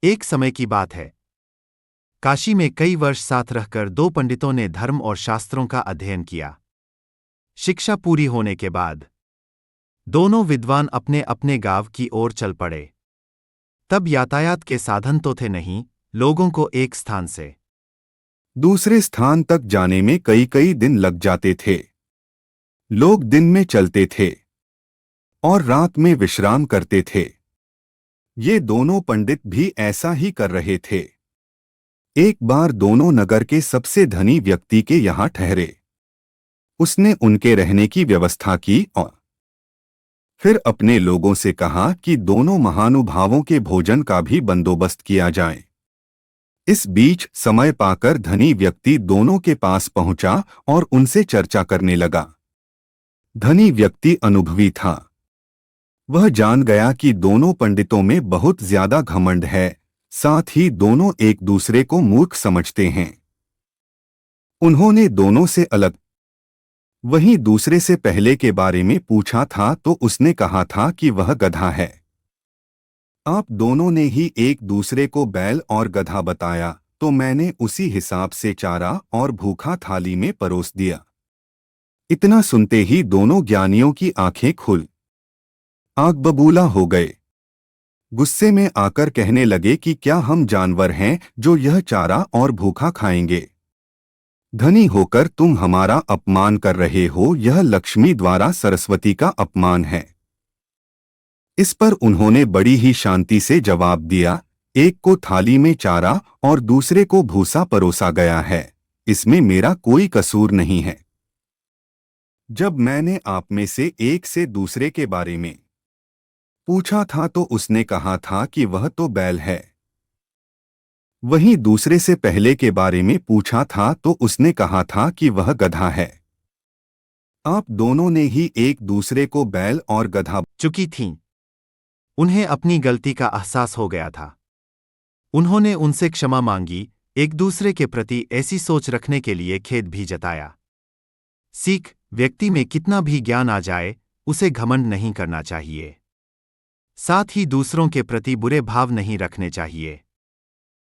एक समय की बात है। काशी में कई वर्ष साथ रहकर दो पंडितों ने धर्म और शास्त्रों का अध्ययन किया। शिक्षा पूरी होने के बाद दोनों विद्वान अपने अपने गांव की ओर चल पड़े। तब यातायात के साधन तो थे नहीं, लोगों को एक स्थान से दूसरे स्थान तक जाने में कई कई दिन लग जाते थे। लोग दिन में चलते थे और रात में विश्राम करते थे। ये दोनों पंडित भी ऐसा ही कर रहे थे। एक बार दोनों नगर के सबसे धनी व्यक्ति के यहाँ ठहरे। उसने उनके रहने की व्यवस्था की और फिर अपने लोगों से कहा कि दोनों महानुभावों के भोजन का भी बंदोबस्त किया जाए। इस बीच समय पाकर धनी व्यक्ति दोनों के पास पहुंचा और उनसे चर्चा करने लगा। धनी व्यक्ति अनुभवी था। वह जान गया कि दोनों पंडितों में बहुत ज्यादा घमंड है, साथ ही दोनों एक दूसरे को मूर्ख समझते हैं। उन्होंने दोनों से अलग वहीं दूसरे से पहले के बारे में पूछा था तो उसने कहा था कि वह गधा है। आप दोनों ने ही एक दूसरे को बैल और गधा बताया तो मैंने उसी हिसाब से चारा और भूखा थाली में परोस दिया। इतना सुनते ही दोनों ज्ञानियों की आंखें खुल आग बबूला हो गए। गुस्से में आकर कहने लगे कि क्या हम जानवर हैं जो यह चारा और भूखा खाएंगे? धनी होकर तुम हमारा अपमान कर रहे हो, यह लक्ष्मी द्वारा सरस्वती का अपमान है। इस पर उन्होंने बड़ी ही शांति से जवाब दिया, एक को थाली में चारा और दूसरे को भूसा परोसा गया है, इसमें मेरा कोई कसूर नहीं है। जब मैंने आप में से एक से दूसरे के बारे में पूछा था तो उसने कहा था कि वह तो बैल है। वहीं दूसरे से पहले के बारे में पूछा था तो उसने कहा था कि वह गधा है। आप दोनों ने ही एक दूसरे को बैल और गधा चुकी थीं। उन्हें अपनी गलती का एहसास हो गया था। उन्होंने उनसे क्षमा मांगी, एक दूसरे के प्रति ऐसी सोच रखने के लिए खेद भी जताया। सीख, व्यक्ति में कितना भी ज्ञान आ जाए, उसे घमंड नहीं करना चाहिए। साथ ही दूसरों के प्रति बुरे भाव नहीं रखने चाहिए।